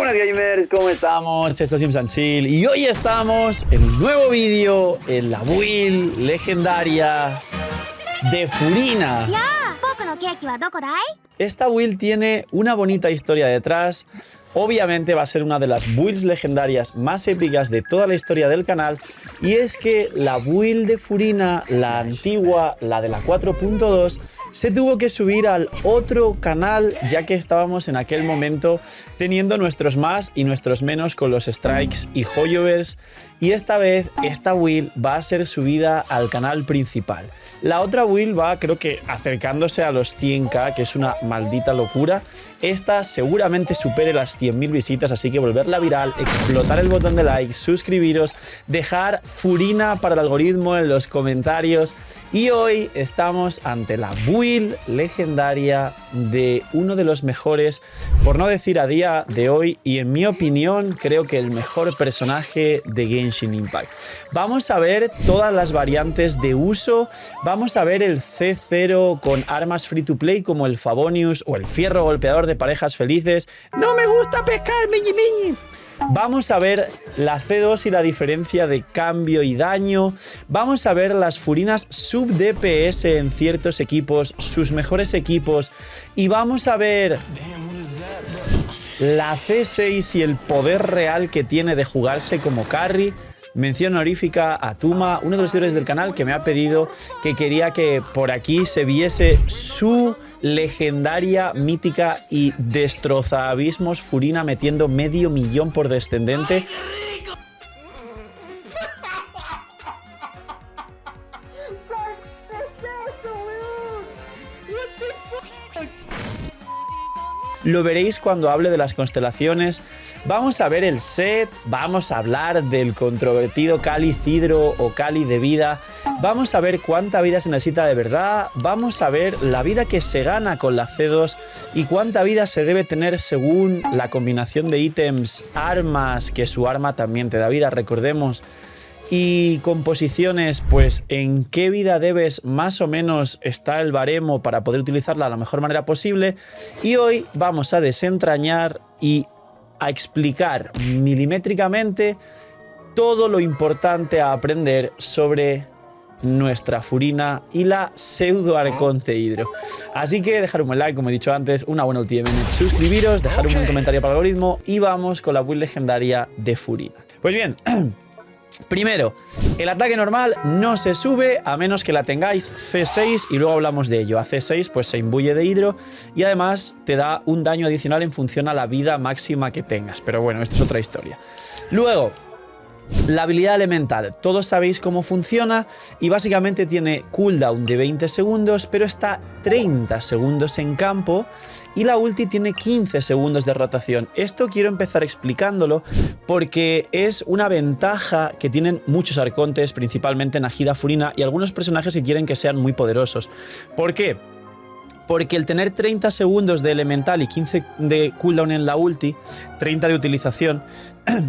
Buenas gamers, ¿cómo estamos? Esto es Sims and Chill y hoy estamos en un nuevo vídeo en la build legendaria de Furina. Esta build tiene una bonita historia detrás. Obviamente va a ser una de las builds legendarias más épicas de toda la historia del canal. Y es que la build de Furina, la antigua, la de la 4.2, se tuvo que subir al otro canal, ya que estábamos en aquel momento teniendo nuestros más y nuestros menos con los strikes y hoyovers. Y esta vez, esta build va a ser subida al canal principal. La otra build va, creo que, acercándose a los 100k, que es una maldita locura. Esta seguramente supere las 100.000 visitas, así que volverla viral, explotar el botón de like, suscribiros, dejar Furina para el algoritmo en los comentarios. Y hoy estamos ante la build legendaria de uno de los mejores, por no decir a día de hoy, y en mi opinión creo que el mejor personaje de Genshin Impact. Vamos a ver todas las variantes de uso, vamos a ver el C0 con armas free to play como el Favonius o el fierro golpeador de parejas felices. ¡No me gusta pescar, miñi miñi! Vamos a ver la C2 y la diferencia de cambio y daño. Vamos a ver las Furinas sub DPS en ciertos equipos, sus mejores equipos. Y vamos a ver la C6 y el poder real que tiene de jugarse como carry. Mención honorífica a Tuma, uno de los seguidores del canal que me ha pedido que quería que por aquí se viese su legendaria, mítica y destroza abismos Furina metiendo 500.000 por descendente. Lo veréis cuando hable de las constelaciones. Vamos a ver el set, vamos a hablar del controvertido cáliz hidro o cáliz de vida, vamos a ver cuánta vida se necesita de verdad, vamos a ver la vida que se gana con la C2 y cuánta vida se debe tener según la combinación de ítems, armas, que su arma también te da vida, recordemos. Y composiciones, pues en qué vida debes más o menos está el baremo para poder utilizarla de la mejor manera posible. Y hoy vamos a desentrañar y a explicar milimétricamente todo lo importante a aprender sobre nuestra Furina y la pseudo arconte hidro. Así que dejar un buen like, como he dicho antes, una buena ultimate, suscribiros, dejar un buen comentario para el algoritmo y vamos con la build legendaria de Furina. Pues bien, primero, el ataque normal no se sube a menos que la tengáis C6 y luego hablamos de ello. A C6 pues se imbuye de hidro y además te da un daño adicional en función a la vida máxima que tengas. Pero bueno, esto es otra historia. Luego, la habilidad elemental, todos sabéis cómo funciona y básicamente tiene cooldown de 20 segundos, pero está 30 segundos en campo y la ulti tiene 15 segundos de rotación. Esto quiero empezar explicándolo porque es una ventaja que tienen muchos arcontes, principalmente Najida, Furina y algunos personajes que quieren que sean muy poderosos. ¿Por qué? Porque el tener 30 segundos de elemental y 15 de cooldown en la ulti, 30 de utilización,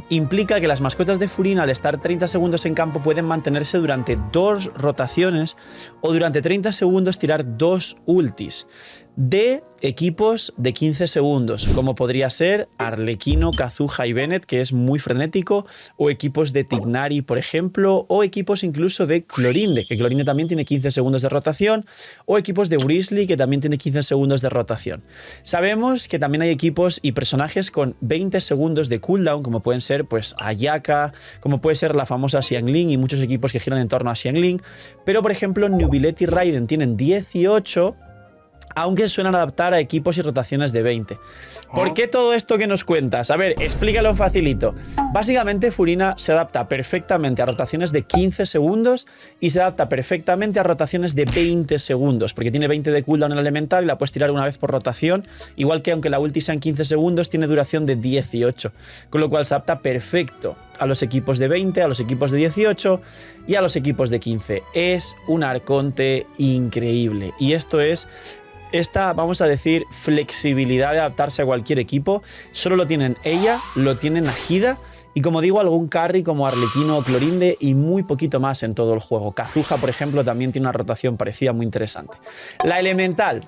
implica que las mascotas de Furina al estar 30 segundos en campo pueden mantenerse durante 2 rotaciones o durante 30 segundos tirar 2 ultis de equipos de 15 segundos, como podría ser Arlequino, Kazuha y Bennett, que es muy frenético, o equipos de Tignari, por ejemplo, o equipos incluso de Clorinde, que Clorinde también tiene 15 segundos de rotación, o equipos de Wrisley, que también tiene 15 segundos de rotación. Sabemos que también hay equipos y personajes con 20 segundos de cooldown, como pueden ser pues Ayaka, como puede ser la famosa Xiangling y muchos equipos que giran en torno a Xiangling, pero por ejemplo Nubilet y Raiden tienen 18, aunque suelen adaptar a equipos y rotaciones de 20. ¿Por qué todo esto que nos cuentas? A ver, explícalo facilito. Básicamente Furina se adapta perfectamente a rotaciones de 15 segundos y se adapta perfectamente a rotaciones de 20 segundos, porque tiene 20 de cooldown en el elemental y la puedes tirar una vez por rotación, igual que aunque la ulti sea en 15 segundos, tiene duración de 18, con lo cual se adapta perfecto a los equipos de 20, a los equipos de 18 y a los equipos de 15. Es un arconte increíble y esto es esta, vamos a decir, flexibilidad de adaptarse a cualquier equipo. Solo lo tienen ella, lo tienen Najida y, como digo, algún carry como Arlequino o Clorinde y muy poquito más en todo el juego. Kazuha, por ejemplo, también tiene una rotación parecida muy interesante. La elemental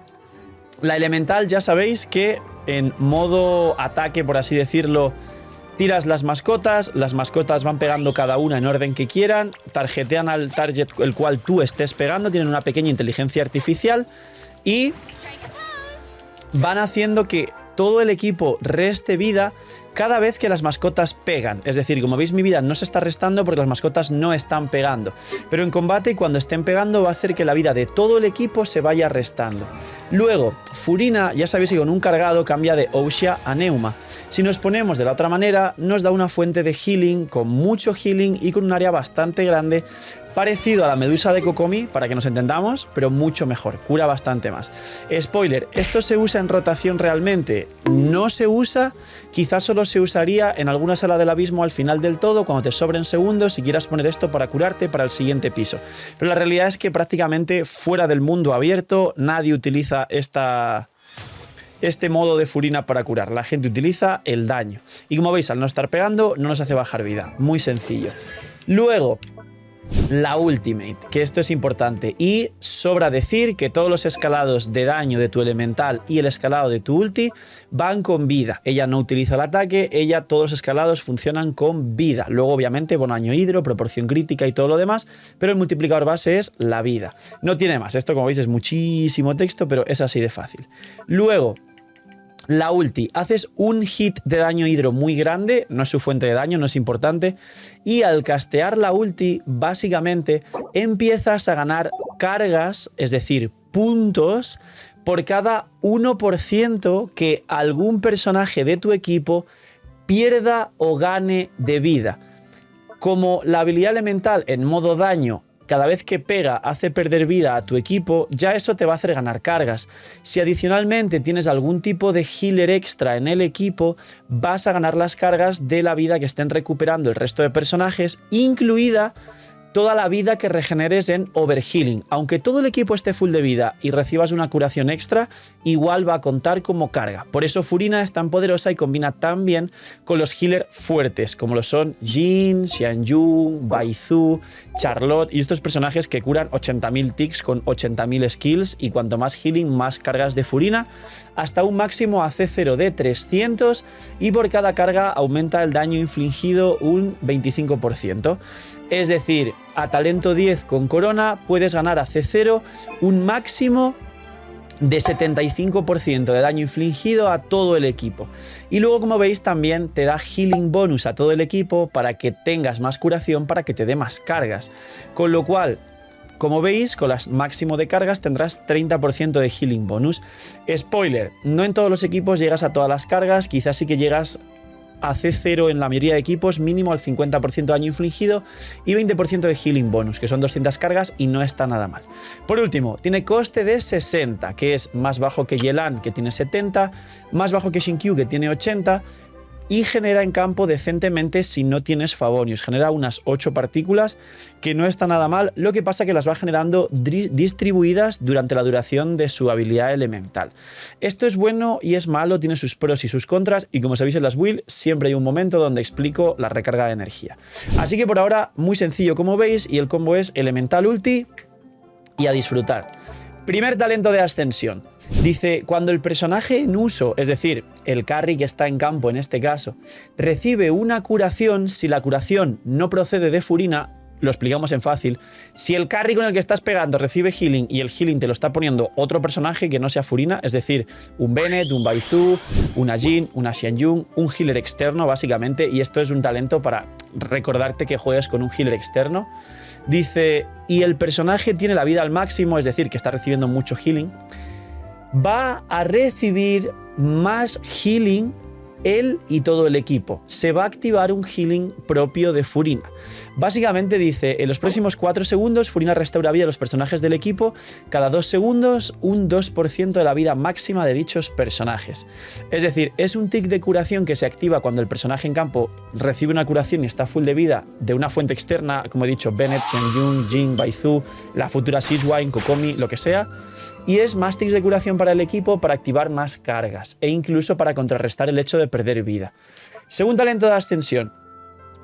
La elemental ya sabéis que en modo ataque, por así decirlo, tiras las mascotas van pegando cada una en orden que quieran, tarjetean al target el cual tú estés pegando, tienen una pequeña inteligencia artificial y van haciendo que todo el equipo reste vida cada vez que las mascotas pegan. Es decir, como veis, mi vida no se está restando porque las mascotas no están pegando. Pero en combate, cuando estén pegando, va a hacer que la vida de todo el equipo se vaya restando. Luego, Furina, ya sabéis que con un cargado cambia de Oushia a Neuma. Si nos ponemos de la otra manera, nos da una fuente de healing con mucho healing y con un área bastante grande, parecido a la medusa de Kokomi, para que nos entendamos, pero mucho mejor, cura bastante más. Spoiler, ¿esto se usa en rotación realmente? No se usa, quizás solo se usaría en alguna sala del abismo al final del todo, cuando te sobren segundos, si quieras poner esto para curarte para el siguiente piso. Pero la realidad es que prácticamente fuera del mundo abierto, nadie utiliza este modo de Furina para curar. La gente utiliza el daño. Y como veis, al no estar pegando, no nos hace bajar vida. Muy sencillo. Luego, la ultimate, que esto es importante, y sobra decir que todos los escalados de daño de tu elemental y el escalado de tu ulti van con vida. Ella no utiliza el ataque, todos los escalados funcionan con vida. Luego obviamente daño hidro, proporción crítica y todo lo demás, pero el multiplicador base es la vida. No tiene más, esto como veis es muchísimo texto, pero es así de fácil. Luego, la ulti, haces un hit de daño hidro muy grande, no es su fuente de daño, no es importante, y al castear la ulti, básicamente empiezas a ganar cargas, es decir, puntos, por cada 1% que algún personaje de tu equipo pierda o gane de vida. Como la habilidad elemental en modo daño cada vez que pega hace perder vida a tu equipo, ya eso te va a hacer ganar cargas. Si adicionalmente tienes algún tipo de healer extra en el equipo, vas a ganar las cargas de la vida que estén recuperando el resto de personajes, incluida toda la vida que regeneres en overhealing. Aunque todo el equipo esté full de vida y recibas una curación extra, igual va a contar como carga. Por eso Furina es tan poderosa y combina tan bien con los healers fuertes, como lo son Jhin, Xianyun, Baizu, Charlotte y estos personajes que curan 80.000 ticks con 80.000 skills, y cuanto más healing, más cargas de Furina, hasta un máximo AC0 de 300, y por cada carga aumenta el daño infligido un 25%. Es decir, a talento 10 con corona puedes ganar a C0 un máximo de 75% de daño infligido a todo el equipo. Y luego, como veis, también te da healing bonus a todo el equipo para que tengas más curación, para que te dé más cargas. Con lo cual, como veis, con las máximo de cargas tendrás 30% de healing bonus. Spoiler, no en todos los equipos llegas a todas las cargas, quizás sí que llegas a C0 en la mayoría de equipos, mínimo al 50% de daño infligido y 20% de healing bonus, que son 200 cargas y no está nada mal. Por último, tiene coste de 60, que es más bajo que Yelan, que tiene 70, más bajo que Xingqiu, que tiene 80, y genera en campo decentemente si no tienes Favonius. Genera unas 8 partículas, que no está nada mal, lo que pasa que las va generando distribuidas durante la duración de su habilidad elemental. Esto es bueno y es malo, tiene sus pros y sus contras, y como sabéis en las builds siempre hay un momento donde explico la recarga de energía. Así que por ahora muy sencillo como veis, y el combo es elemental ulti y a disfrutar. Primer talento de ascensión. Dice, cuando el personaje en uso, es decir, el carry que está en campo en este caso, recibe una curación, si la curación no procede de Furina, lo explicamos en fácil, si el carry con el que estás pegando recibe healing y el healing te lo está poniendo otro personaje que no sea Furina, es decir, un Bennett, un Baizu, una Jhin, una Xianyun, un healer externo básicamente, y esto es un talento para recordarte que juegues con un healer externo. Dice, y el personaje tiene la vida al máximo, es decir, que está recibiendo mucho healing, va a recibir más healing él y todo el equipo. Se va a activar un healing propio de Furina. Básicamente dice, en los próximos 4 segundos Furina restaura vida a los personajes del equipo, cada 2 segundos un 2% de la vida máxima de dichos personajes. Es decir, es un tic de curación que se activa cuando el personaje en campo recibe una curación y está full de vida de una fuente externa, como he dicho, Bennett, Xianyun, Jhin, Baizu, la futura Sijuan, Kokomi, lo que sea, y es más tics de curación para el equipo para activar más cargas e incluso para contrarrestar el hecho de perder vida. Segundo talento de ascensión.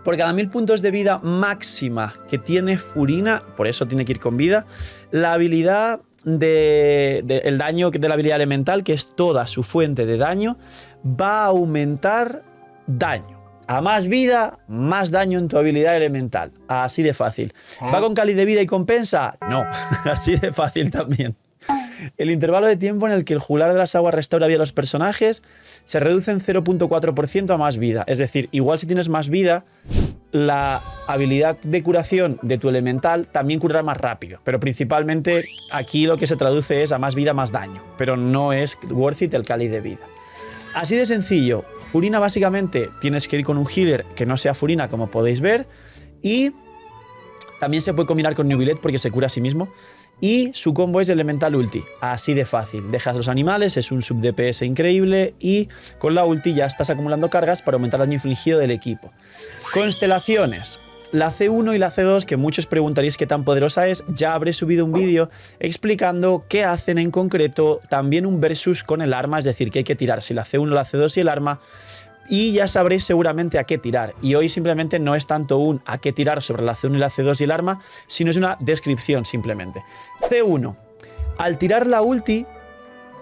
Por cada 1000 puntos de vida máxima que tiene Furina, por eso tiene que ir con vida, la habilidad el daño de la habilidad elemental, que es toda su fuente de daño, va a aumentar daño. A más vida, más daño en tu habilidad elemental. Así de fácil. ¿Va con cáliz de vida y compensa? No, así de fácil también. El intervalo de tiempo en el que el juglar de las aguas restaura vida a los personajes se reduce en 0.4% a más vida. Es decir, igual si tienes más vida, la habilidad de curación de tu elemental también curará más rápido. Pero principalmente aquí lo que se traduce es a más vida, más daño. Pero no es worth it el cáliz de vida. Así de sencillo. Furina básicamente tienes que ir con un healer que no sea Furina, como podéis ver. Y también se puede combinar con Nubilet porque se cura a sí mismo. Y su combo es Elemental Ulti, así de fácil. Dejas los animales, es un sub DPS increíble y con la ulti ya estás acumulando cargas para aumentar el daño infligido del equipo. Constelaciones. La C1 y la C2, que muchos preguntaréis qué tan poderosa es, ya habré subido un vídeo explicando qué hacen en concreto, también un versus con el arma, es decir, que hay que tirar si la C1, la C2 y el arma. Y ya sabréis seguramente a qué tirar. Y hoy simplemente no es tanto un a qué tirar sobre la C1 y la C2 y el arma, sino es una descripción simplemente. C1. Al tirar la ulti,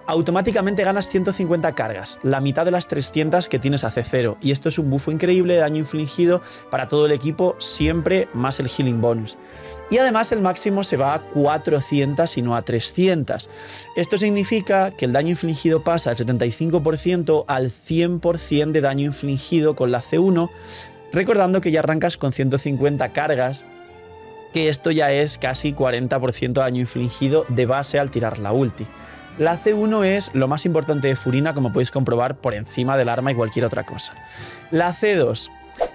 automáticamente ganas 150 cargas, la mitad de las 300 que tienes a C0. Y esto es un buffo increíble de daño infligido para todo el equipo, siempre más el healing bonus. Y además el máximo se va a 400 y no a 300. Esto significa que el daño infligido pasa del 75% al 100% de daño infligido con la C1, recordando que ya arrancas con 150 cargas, que esto ya es casi 40% de daño infligido de base al tirar la ulti. La C1 es lo más importante de Furina, como podéis comprobar, por encima del arma y cualquier otra cosa. La C2.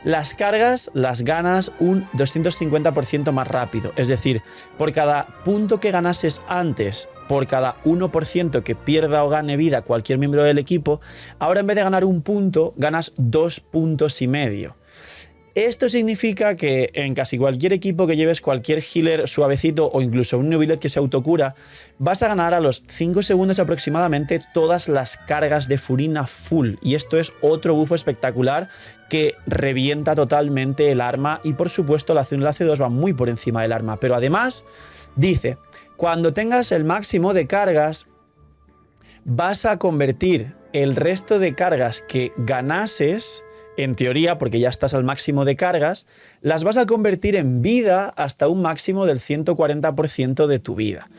Las cargas las ganas un 250% más rápido. Es decir, por cada punto que ganases antes, por cada 1% que pierda o gane vida cualquier miembro del equipo, ahora en vez de ganar un punto, ganas 2,5 puntos. Esto significa que en casi cualquier equipo que lleves cualquier healer suavecito o incluso un Nubilet que se autocura, vas a ganar a los 5 segundos aproximadamente todas las cargas de Furina full. Y esto es otro buffo espectacular que revienta totalmente el arma y por supuesto la C1 y la C2 van muy por encima del arma. Pero además dice, cuando tengas el máximo de cargas, vas a convertir el resto de cargas que ganases, en teoría, porque ya estás al máximo de cargas, las vas a convertir en vida hasta un máximo del 140% de tu vida.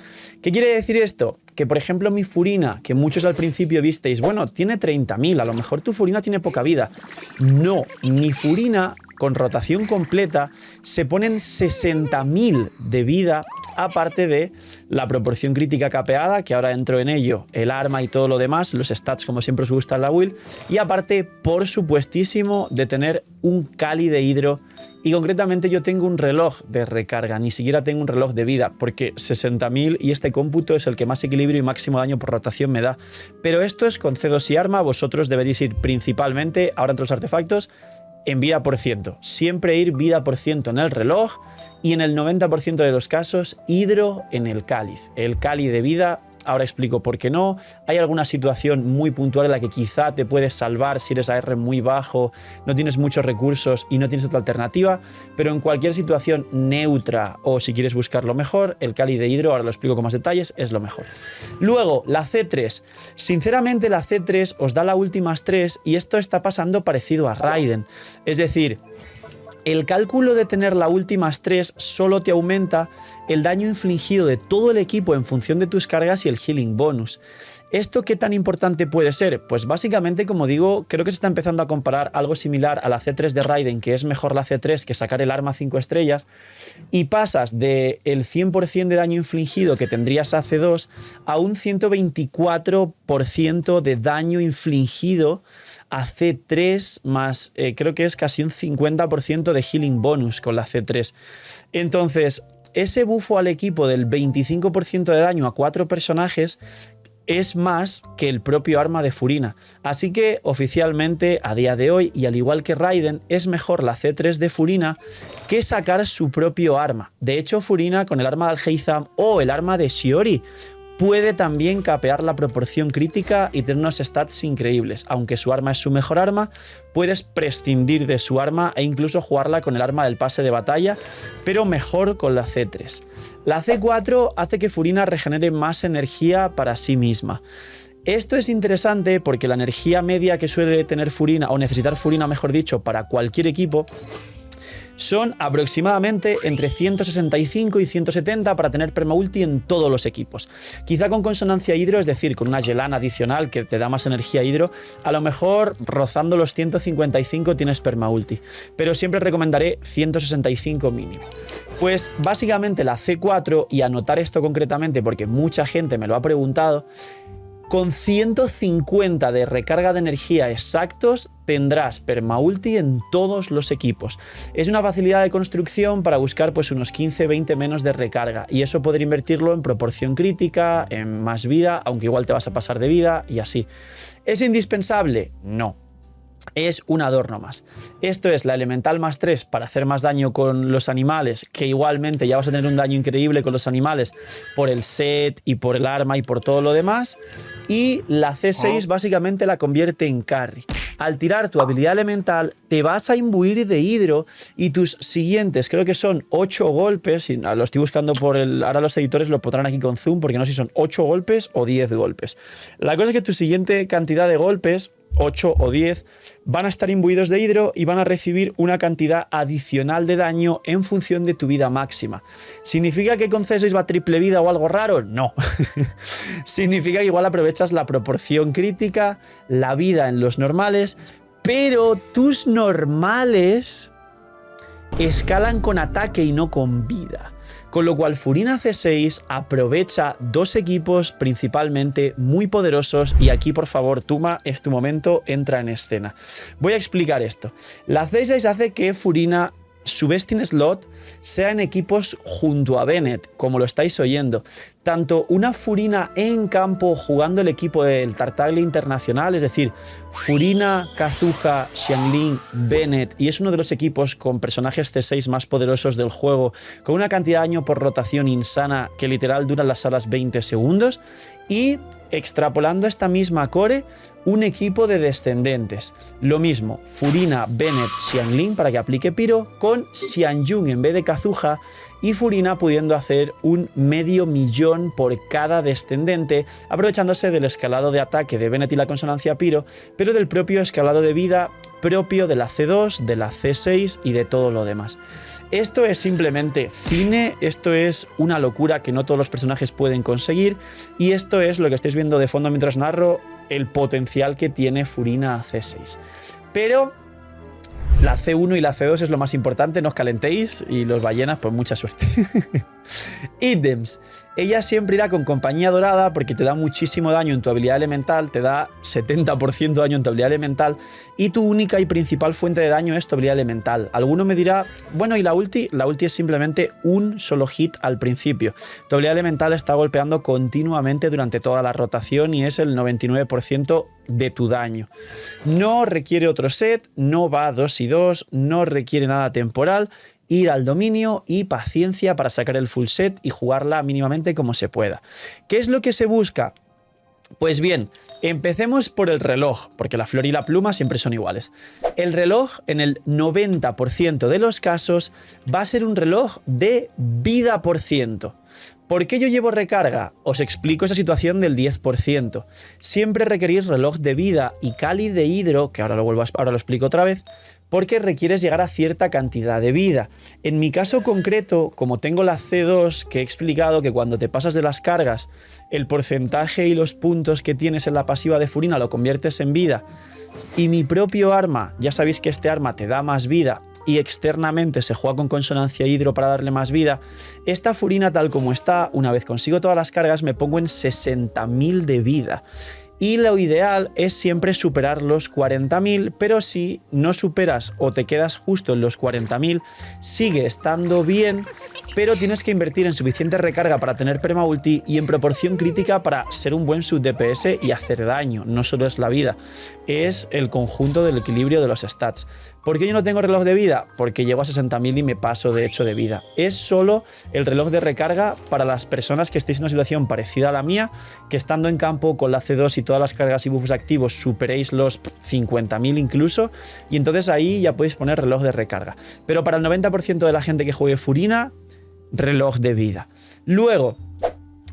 ¿Qué quiere decir esto? Que, por ejemplo, mi Furina, que muchos al principio visteis, bueno, tiene 30.000, a lo mejor tu Furina tiene poca vida. No, mi Furina, con rotación completa, se ponen 60.000 de vida, aparte de la proporción crítica capeada, que ahora entro en ello, el arma y todo lo demás, los stats como siempre os gusta en la build, y aparte, por supuestísimo, de tener un Cali de hidro, y concretamente yo tengo un reloj de recarga, ni siquiera tengo un reloj de vida, porque 60.000 y este cómputo es el que más equilibrio y máximo daño por rotación me da. Pero esto es con C2 y arma, vosotros deberéis ir principalmente, ahora entre los artefactos, en vida por ciento. Siempre ir vida por ciento en el reloj y en el 90% de los casos hidro en el cáliz. El cáliz de vida, ahora explico por qué no. Hay alguna situación muy puntual en la que quizá te puedes salvar si eres AR muy bajo, no tienes muchos recursos y no tienes otra alternativa, pero en cualquier situación neutra o si quieres buscar lo mejor, el cáliz de hidro, ahora lo explico con más detalles, es lo mejor. Luego, la C3. Sinceramente, la C3 os da la última 3 y esto está pasando parecido a Raiden. Es decir, el cálculo de tener la última 3 solo te aumenta el daño infligido de todo el equipo en función de tus cargas y el healing bonus. ¿Esto qué tan importante puede ser? Pues básicamente, como digo, creo que se está empezando a comparar algo similar a la C3 de Raiden, que es mejor la C3 que sacar el arma 5 estrellas, y pasas del 100% de daño infligido que tendrías a C2 a un 124% de daño infligido a C3 más, creo que es casi un 50% de healing bonus con la C3. Entonces, ese bufo al equipo del 25% de daño a 4 personajes es más que el propio arma de Furina. Así que oficialmente a día de hoy, y al igual que Raiden, es mejor la C3 de Furina que sacar su propio arma. De hecho, Furina con el arma de Alheizam o el arma de Shiori puede también capear la proporción crítica y tener unos stats increíbles. Aunque su arma es su mejor arma, puedes prescindir de su arma e incluso jugarla con el arma del pase de batalla, pero mejor con la C3. La C4 hace que Furina regenere más energía para sí misma. Esto es interesante porque la energía media que suele tener Furina, o necesitar Furina mejor dicho, para cualquier equipo, son aproximadamente entre 165 y 170 para tener permaulti en todos los equipos. Quizá con consonancia hidro, es decir, con una Yelan adicional que te da más energía hidro, a lo mejor rozando los 155 tienes permaulti, pero siempre recomendaré 165 mínimo. Pues básicamente la C4, y anotar esto concretamente porque mucha gente me lo ha preguntado, con 150 de recarga de energía exactos tendrás permaulti en todos los equipos. Es una facilidad de construcción para buscar pues unos 15-20 menos de recarga, y eso poder invertirlo en proporción crítica, en más vida, aunque igual te vas a pasar de vida y así. ¿Es indispensable? No. Es un adorno más. Esto es la elemental más 3 para hacer más daño con los animales, que igualmente ya vas a tener un daño increíble con los animales por el set y por el arma y por todo lo demás. Y la C6 básicamente la convierte en carry. Al tirar tu habilidad elemental te vas a imbuir de hidro y tus siguientes, creo que son 8 golpes, y lo estoy buscando ahora los editores lo pondrán aquí con zoom porque no sé si son 8 golpes o 10 golpes. La cosa es que tu siguiente cantidad de golpes, 8 o 10, van a estar imbuidos de hidro y van a recibir una cantidad adicional de daño en función de tu vida máxima. ¿Significa que con C6 va triple vida o algo raro? No. Significa que igual aprovechas la proporción crítica, la vida en los normales, pero tus normales escalan con ataque y no con vida. Con lo cual Furina C6 aprovecha dos equipos principalmente muy poderosos, y aquí por favor Tuma, es tu momento, entra en escena. Voy a explicar esto. La C6 hace que Furina, su best in slot, sea en equipos junto a Bennett, como lo estáis oyendo. Tanto una Furina en campo jugando el equipo del Tartaglia Internacional, es decir, Furina, Kazuha, Xiangling, Bennett, y es uno de los equipos con personajes C6 más poderosos del juego, con una cantidad de daño por rotación insana que literal duran las salas 20 segundos, y extrapolando esta misma core, un equipo de descendentes. Lo mismo, Furina, Bennett, Xiangling para que aplique Piro, con Xianyun en vez de Kazuha, y Furina pudiendo hacer un 500.000 por cada descendente, aprovechándose del escalado de ataque de Bennett y la consonancia Piro, pero del propio escalado de vida propio de la C2, de la C6 y de todo lo demás. Esto es simplemente cine, esto es una locura que no todos los personajes pueden conseguir, y esto es lo que estáis viendo de fondo mientras narro, el potencial que tiene Furina C6. Pero la C1 y la C2 es lo más importante, no os calentéis, y los ballenas, pues mucha suerte. Ítems. Ella siempre irá con compañía dorada porque te da muchísimo daño en tu habilidad elemental, te da 70% de daño en tu habilidad elemental, y tu única y principal fuente de daño es tu habilidad elemental. Alguno me dirá, bueno, ¿y la ulti? La ulti es simplemente un solo hit al principio. Tu habilidad elemental está golpeando continuamente durante toda la rotación y es el 99% de tu daño. No requiere otro set, no va 2 y 2, no requiere nada temporal. Ir al dominio y paciencia para sacar el full set y jugarla mínimamente como se pueda. ¿Qué es lo que se busca? Pues bien, empecemos por el reloj, porque la flor y la pluma siempre son iguales. El reloj, en el 90% de los casos, va a ser un reloj de vida por ciento. ¿Por qué yo llevo recarga? Os explico esa situación del 10%. Siempre requerís reloj de vida y cáliz de hidro, que ahora lo explico otra vez, porque requieres llegar a cierta cantidad de vida. En mi caso concreto, como tengo la C2, que he explicado que cuando te pasas de las cargas, el porcentaje y los puntos que tienes en la pasiva de Furina lo conviertes en vida, y mi propio arma, ya sabéis que este arma te da más vida, y externamente se juega con consonancia hidro para darle más vida, esta Furina tal como está, una vez consigo todas las cargas, me pongo en 60.000 de vida. Y lo ideal es siempre superar los 40.000, pero si no superas o te quedas justo en los 40.000, sigue estando bien, pero tienes que invertir en suficiente recarga para tener permaulti y en proporción crítica para ser un buen sub DPS y hacer daño. No solo es la vida, es el conjunto del equilibrio de los stats. ¿Por qué yo no tengo reloj de vida? Porque llego a 60.000 y me paso de hecho de vida. Es solo el reloj de recarga para las personas que estéis en una situación parecida a la mía, que estando en campo con la C2 y todas las cargas y buffos activos superéis los 50.000 incluso, y entonces ahí ya podéis poner reloj de recarga. Pero para el 90% de la gente que juegue Furina, reloj de vida. Luego,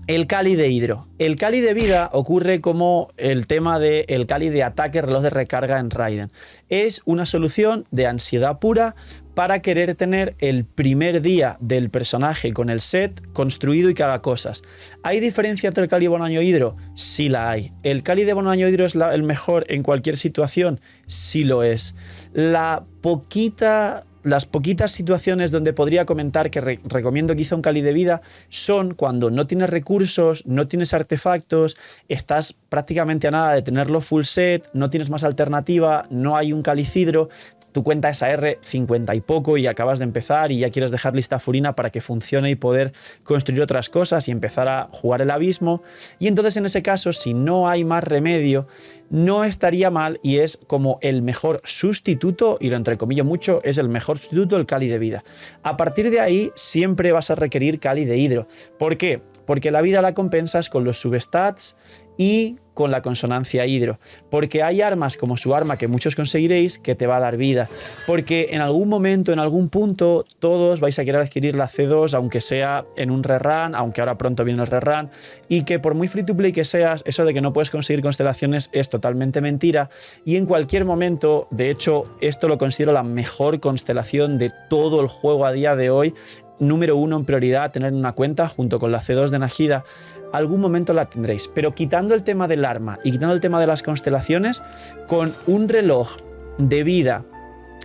el Kali de Hidro. El Kali de vida ocurre como el tema del Kali de ataque, reloj de recarga en Raiden. Es una solución de ansiedad pura para querer tener el primer día del personaje con el set construido y que haga cosas. ¿Hay diferencia entre el Kali Bonaño Hidro? Sí la hay. ¿El Kali de Bonaño Hidro es el mejor en cualquier situación? Sí lo es. Las poquitas situaciones donde podría comentar que recomiendo quizá un Kali de vida son cuando no tienes recursos, no tienes artefactos, estás prácticamente a nada de tenerlo full set, no tienes más alternativa, no hay un Kali Hidro, tu cuenta es AR 50 y poco y acabas de empezar y ya quieres dejar lista Furina para que funcione y poder construir otras cosas y empezar a jugar el abismo. Y entonces en ese caso, si no hay más remedio, no estaría mal y es como el mejor sustituto, y lo entrecomillo mucho, es el mejor sustituto el Kali de vida. A partir de ahí siempre vas a requerir Kali de hidro. ¿Por qué? Porque la vida la compensas con los substats y con la consonancia hidro, porque hay armas como su arma que muchos conseguiréis que te va a dar vida, porque en algún momento, en algún punto, todos vais a querer adquirir la C2, aunque sea en un rerun, aunque ahora pronto viene el rerun, y que por muy free to play que seas, eso de que no puedes conseguir constelaciones es totalmente mentira, y en cualquier momento, de hecho, esto lo considero la mejor constelación de todo el juego a día de hoy, número 1 en prioridad, tener una cuenta junto con la C2 de Najida. Algún momento la tendréis, pero quitando el tema del arma y quitando el tema de las constelaciones, con un reloj de vida,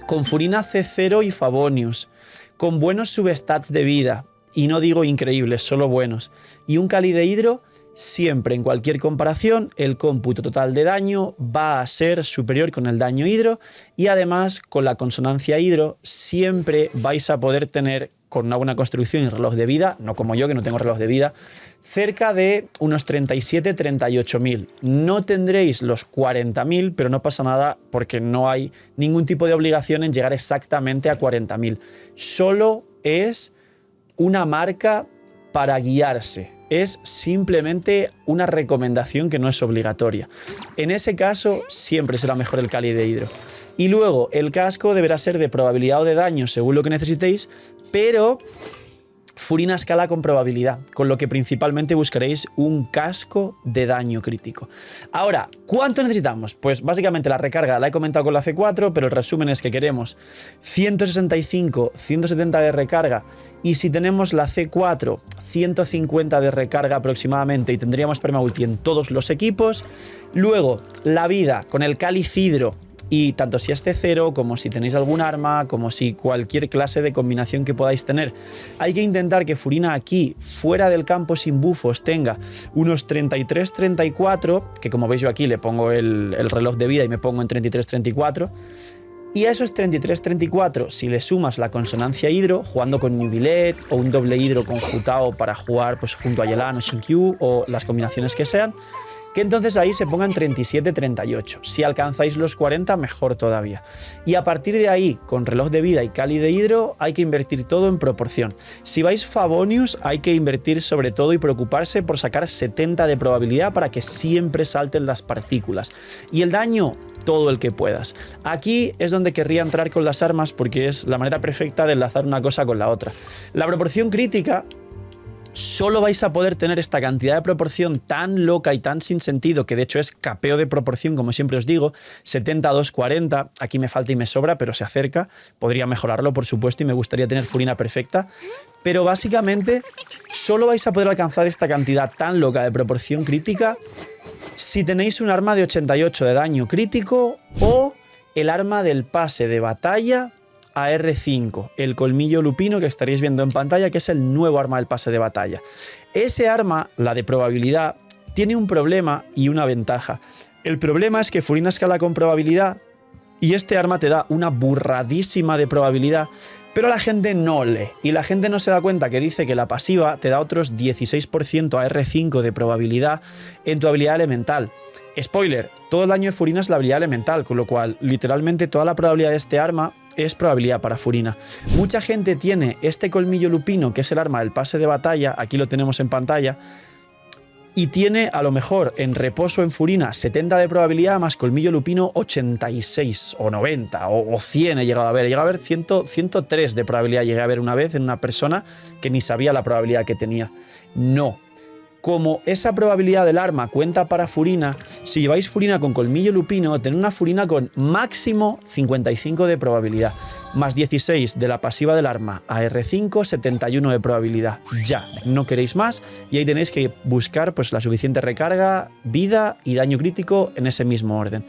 con Furina C0 y Favonius, con buenos substats de vida, y no digo increíbles, solo buenos, y un Kali de hidro, siempre en cualquier comparación el cómputo total de daño va a ser superior con el daño hidro, y además con la consonancia hidro siempre vais a poder tener, con una buena construcción y reloj de vida, no como yo que no tengo reloj de vida, cerca de unos 37-38.000. No tendréis los 40.000, pero no pasa nada porque no hay ningún tipo de obligación en llegar exactamente a 40.000. Solo es una marca para guiarse. Es simplemente una recomendación que no es obligatoria. En ese caso, siempre será mejor el Kali de hidro. Y luego, el casco deberá ser de probabilidad o de daño según lo que necesitéis, pero Furina escala con probabilidad, con lo que principalmente buscaréis un casco de daño crítico. Ahora, ¿cuánto necesitamos? Pues básicamente la recarga la he comentado con la C4, pero el resumen es que queremos 165, 170 de recarga, y si tenemos la C4, 150 de recarga aproximadamente, y tendríamos permaulti en todos los equipos. Luego, la vida con el Kali hidro, y tanto si es C0 como si tenéis algún arma, como si cualquier clase de combinación que podáis tener, hay que intentar que Furina aquí, fuera del campo sin bufos, tenga unos 33-34, que como veis yo aquí le pongo el reloj de vida y me pongo en 33-34, y a esos 33-34, si le sumas la consonancia hidro, jugando con Nubilet o un doble hidro conjutado para jugar pues, junto a Yelan o Shinkyu o las combinaciones que sean, que entonces ahí se pongan 37-38. Si alcanzáis los 40, mejor todavía. Y a partir de ahí, con reloj de vida y Kali de hidro, hay que invertir todo en proporción. Si vais Favonius, hay que invertir sobre todo y preocuparse por sacar 70 de probabilidad para que siempre salten las partículas. Y el daño, todo el que puedas. Aquí es donde querría entrar con las armas porque es la manera perfecta de enlazar una cosa con la otra. La proporción crítica, solo vais a poder tener esta cantidad de proporción tan loca y tan sin sentido, que de hecho es capeo de proporción, como siempre os digo, 70-2-40, aquí me falta y me sobra, pero se acerca, podría mejorarlo por supuesto y me gustaría tener Furina perfecta, pero básicamente solo vais a poder alcanzar esta cantidad tan loca de proporción crítica si tenéis un arma de 88 de daño crítico o el arma del pase de batalla AR5, el colmillo lupino que estaréis viendo en pantalla, que es el nuevo arma del pase de batalla. Ese arma, la de probabilidad, tiene un problema y una ventaja. El problema es que Furina escala con probabilidad y este arma te da una burradísima de probabilidad Pero la gente no lee y la gente no se da cuenta que dice que la pasiva te da otros 16% a R5 de probabilidad en tu habilidad elemental. Spoiler, todo el daño de Furina es la habilidad elemental, con lo cual literalmente toda la probabilidad de este arma es probabilidad para Furina. Mucha gente tiene este colmillo lupino, que es el arma del pase de batalla, aquí lo tenemos en pantalla, y tiene a lo mejor en reposo en Furina 70 de probabilidad más colmillo lupino 86 o 90 o 100 he llegado a ver 103 de probabilidad llegué a ver una vez en una persona que ni sabía la probabilidad que tenía. No. Como esa probabilidad del arma cuenta para Furina, si lleváis Furina con colmillo lupino, tenéis una Furina con máximo 55 de probabilidad, más 16 de la pasiva del arma a R5, 71 de probabilidad. Ya, no queréis más y ahí tenéis que buscar pues la suficiente recarga, vida y daño crítico en ese mismo orden.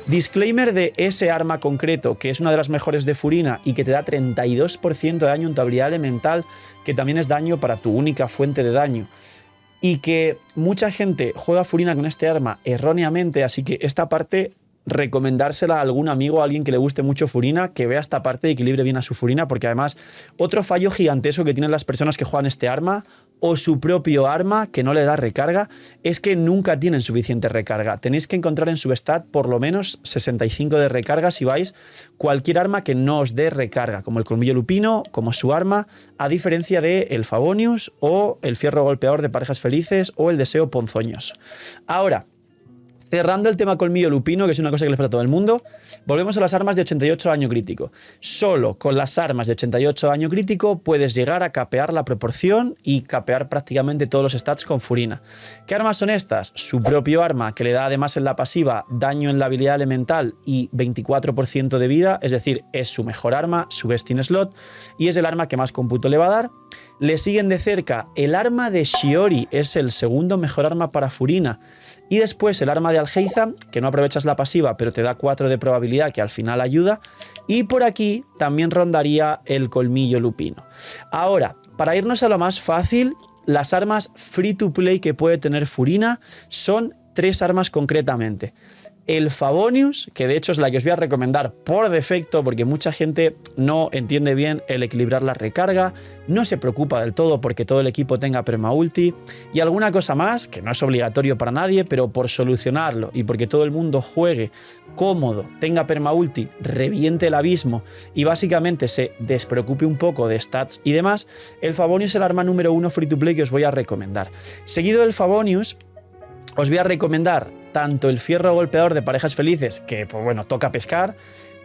Disclaimer de ese arma concreto, que es una de las mejores de Furina y que te da 32% de daño en tu habilidad elemental, que también es daño para tu única fuente de daño. Y que mucha gente juega Furina con este arma erróneamente, así que esta parte recomendársela a algún amigo o a alguien que le guste mucho Furina, que vea esta parte y equilibre bien a su Furina, porque además otro fallo gigantesco que tienen las personas que juegan este arma o su propio arma que no le da recarga es que nunca tienen suficiente recarga. Tenéis que encontrar en su stat por lo menos 65 de recarga si vais cualquier arma que no os dé recarga, como el colmillo lupino, como su arma, a diferencia de el Favonius o el fierro golpeador de parejas felices o el deseo ponzoñoso. Ahora, cerrando el tema colmillo lupino, que es una cosa que les pasa a todo el mundo, volvemos a las armas de 88 daño crítico. Solo con las armas de 88 daño crítico puedes llegar a capear la proporción y capear prácticamente todos los stats con Furina. ¿Qué armas son estas? Su propio arma, que le da además en la pasiva daño en la habilidad elemental y 24% de vida, es decir, es su mejor arma, su best in slot, y es el arma que más cómputo le va a dar. Le siguen de cerca el arma de Shiori, es el segundo mejor arma para Furina. Y después el arma de Algeiza, que no aprovechas la pasiva, pero te da 4 de probabilidad, que al final ayuda. Y por aquí también rondaría el colmillo lupino. Ahora, para irnos a lo más fácil, las armas free to play que puede tener Furina son 3 armas concretamente. El Favonius, que de hecho es la que os voy a recomendar por defecto porque mucha gente no entiende bien el equilibrar la recarga, no se preocupa del todo porque todo el equipo tenga permaulti y alguna cosa más, que no es obligatorio para nadie, pero por solucionarlo y porque todo el mundo juegue cómodo, tenga permaulti, reviente el abismo y básicamente se despreocupe un poco de stats y demás, el Favonius es el arma número 1 free to play que os voy a recomendar. Seguido del Favonius, os voy a recomendar tanto el fierro golpeador de parejas felices, que pues bueno, toca pescar,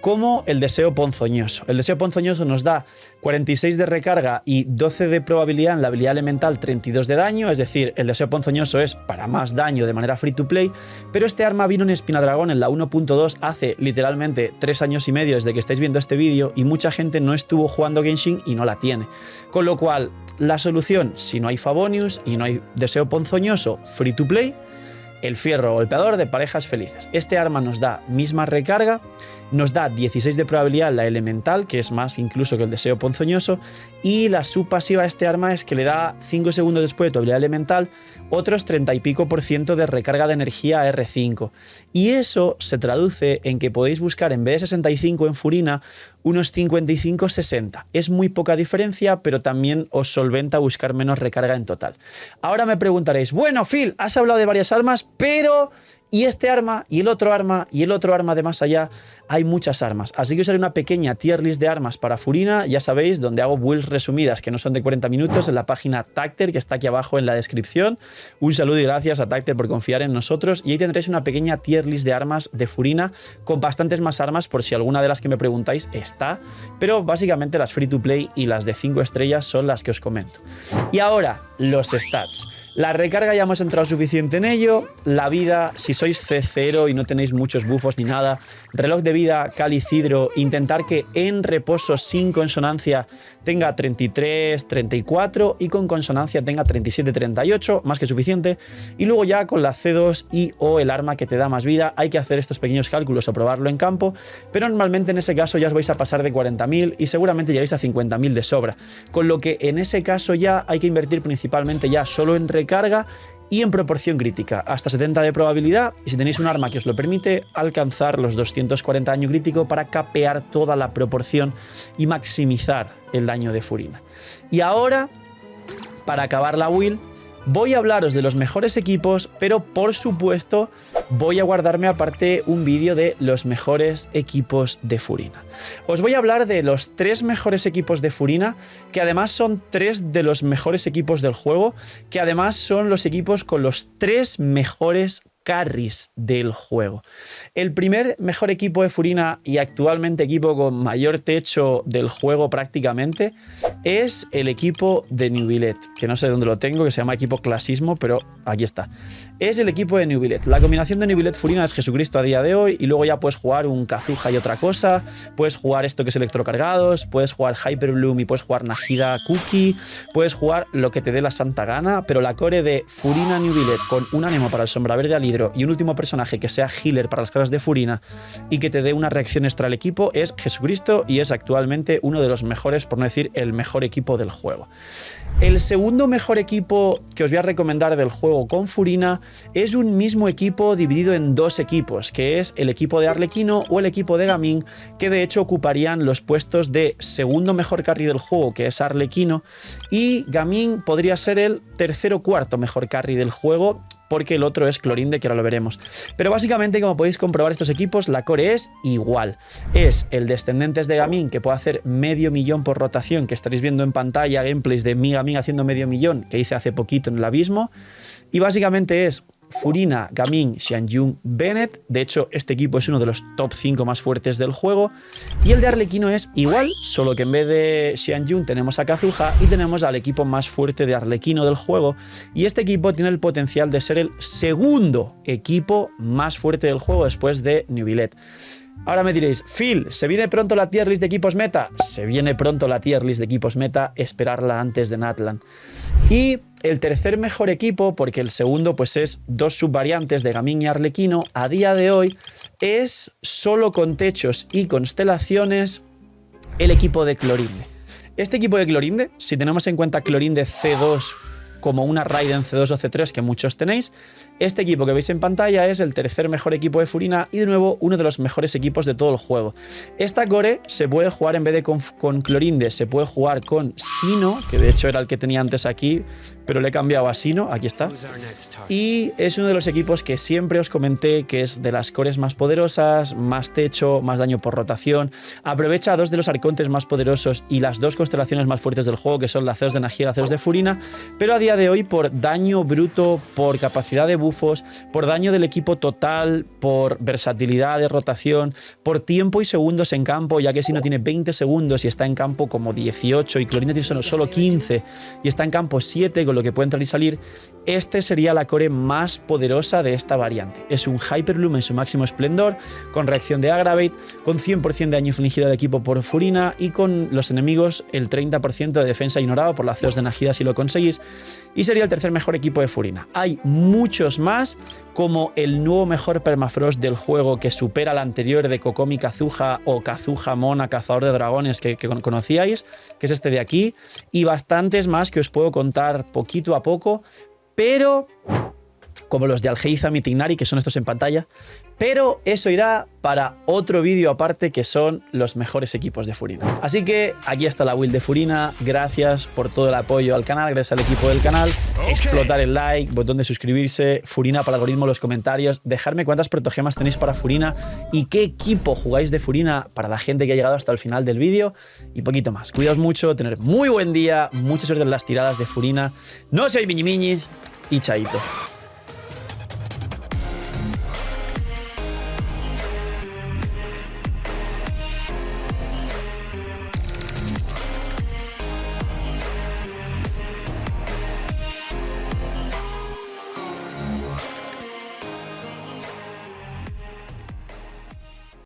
como el deseo ponzoñoso. El deseo ponzoñoso nos da 46 de recarga y 12 de probabilidad en la habilidad elemental, 32 de daño, es decir, el deseo ponzoñoso es para más daño de manera free to play, pero este arma vino en Espinadragón en la 1.2 hace literalmente 3 años y medio desde que estáis viendo este vídeo y mucha gente no estuvo jugando Genshin y no la tiene. Con lo cual, la solución, si no hay Favonius y no hay deseo ponzoñoso free to play, el fierro golpeador de parejas felices. Este arma nos da misma recarga, nos da 16 de probabilidad en la elemental, que es más incluso que el deseo ponzoñoso, y la subpasiva de este arma es que le da 5 segundos después de tu habilidad elemental otros 30 y pico % de recarga de energía a R5. Y eso se traduce en que podéis buscar en vez de 65 en Furina unos 55-60. Es muy poca diferencia, pero también os solventa buscar menos recarga en total. Ahora me preguntaréis, bueno, Phil, has hablado de varias armas, pero y este arma, y el otro arma, y el otro arma de más allá, hay muchas armas. Así que os haré una pequeña tier list de armas para Furina, ya sabéis, donde hago builds resumidas que no son de 40 minutos en la página Tacter, que está aquí abajo en la descripción. Un saludo y gracias a Tacter por confiar en nosotros, y ahí tendréis una pequeña tier list de armas de Furina, con bastantes más armas por si alguna de las que me preguntáis está, pero básicamente las free to play y las de 5 estrellas son las que os comento. Y ahora, los stats. La recarga ya hemos entrado suficiente en ello. La vida, si sois C0 y no tenéis muchos bufos ni nada, reloj de vida, cáliz hidro, intentar que en reposo sin consonancia tenga 33, 34 y con consonancia tenga 37, 38, más que suficiente. Y luego ya con la C2 y o el arma que te da más vida, hay que hacer estos pequeños cálculos o probarlo en campo, pero normalmente en ese caso ya os vais a pasar de 40.000 y seguramente llegáis a 50.000 de sobra. Con lo que en ese caso ya hay que invertir principalmente ya solo en recarga de carga y en proporción crítica, hasta 70 de probabilidad, y si tenéis un arma que os lo permite, alcanzar los 240 daño crítico para capear toda la proporción y maximizar el daño de Furina. Y ahora, para acabar la build, voy a hablaros de los mejores equipos, pero por supuesto voy a guardarme aparte un vídeo de los mejores equipos de Furina. Os voy a hablar de los 3 mejores equipos de Furina, que además son 3 de los mejores equipos del juego, que además son los equipos con los 3 mejores carries del juego. El primer mejor equipo de Furina y actualmente equipo con mayor techo del juego prácticamente es el equipo de Neuvillette, que no sé dónde lo tengo, que se llama equipo clasismo, pero aquí está. Es el equipo de Neuvillette. La combinación de Neuvillette Furina es Jesucristo a día de hoy, y luego ya puedes jugar un Kazuha y otra cosa, puedes jugar esto que es electrocargados, puedes jugar Hyper Bloom y puedes jugar Nahida Cookie, puedes jugar lo que te dé la santa gana, pero la core de Furina Neuvillette con un ánimo para el sombra verde al hidro y un último personaje que sea healer para las cargas de Furina y que te dé una reacción extra al equipo es Jesucristo, y es actualmente uno de los mejores, por no decir el mejor equipo del juego. El segundo mejor equipo que os voy a recomendar del juego con Furina es un mismo equipo dividido en 2 equipos, que es el equipo de Arlequino o el equipo de Gaming, que de hecho ocuparían los puestos de segundo mejor carry del juego, que es Arlequino, y Gaming podría ser el tercero o cuarto mejor carry del juego, porque el otro es Clorinde, que ahora lo veremos. Pero básicamente, como podéis comprobar, estos equipos, la core es igual. Es el Descendentes de Gaming, que puede hacer medio millón por rotación, que estaréis viendo en pantalla gameplays de mi Gaming haciendo medio millón, que hice hace poquito en el abismo. Y básicamente es Furina, Gaming, Xianyun, Bennett. De hecho, este equipo es uno de los top 5 más fuertes del juego. Y el de Arlequino es igual, solo que en vez de Xianyun tenemos a Kazuha y tenemos al equipo más fuerte de Arlequino del juego. Y este equipo tiene el potencial de ser el segundo equipo más fuerte del juego después de Neuvillette. Ahora me diréis, Phil, ¿se viene pronto la tier list de equipos meta? Se viene pronto la tier list de equipos meta, esperarla antes de Natlan. Y el tercer mejor equipo, porque el segundo pues es 2 subvariantes de Gaming y Arlequino, a día de hoy es solo con techos y constelaciones el equipo de Clorinde. Este equipo de Clorinde, si tenemos en cuenta Clorinde C2 como una Raiden C2 o C3 que muchos tenéis, este equipo que veis en pantalla es el tercer mejor equipo de Furina y de nuevo uno de los mejores equipos de todo el juego. Esta core se puede jugar en vez de con Clorinde, se puede jugar con Sino, que de hecho era el que tenía antes aquí, pero le he cambiado a Sino, aquí está. Y es uno de los equipos que siempre os comenté que es de las cores más poderosas, más techo, más daño por rotación. Aprovecha a 2 de los arcontes más poderosos y las 2 constelaciones más fuertes del juego, que son la Zeus de Nahida y la Zeus de Furina, pero a día de hoy por daño bruto, por capacidad de buffos, por daño del equipo total, por versatilidad de rotación, por tiempo y segundos en campo, ya que Sino tiene 20 segundos y está en campo como 18 y Clorinde tiene solo 15 y está en campo 7, con lo que puede entrar y salir. Este sería la core más poderosa de esta variante. Es un Hyper Bloom en su máximo esplendor, con reacción de Aggravate, con 100% de daño infligido al equipo por Furina y con los enemigos el 30% de defensa ignorado por la Zeus de Nahida si lo conseguís. Y sería el tercer mejor equipo de Furina. Hay muchos más, como el nuevo mejor permafrost del juego que supera al anterior de Kokomi Kazuha o Kazuha Mona Cazador de Dragones que conocíais, que es este de aquí, y bastantes más que os puedo contar poquito a poco, pero como los de Algeiza y Tignari, que son estos en pantalla, pero eso irá para otro vídeo aparte, que son los mejores equipos de Furina. Así que aquí está la build de Furina. Gracias por todo el apoyo al canal, gracias al equipo del canal. Explotar el like, botón de suscribirse, Furina para el algoritmo, los comentarios, dejarme cuántas protogemas tenéis para Furina y qué equipo jugáis de Furina para la gente que ha llegado hasta el final del vídeo y poquito más. Cuidaos mucho, tener muy buen día, mucha suerte en las tiradas de Furina, no seáis miñimiñis y chaito.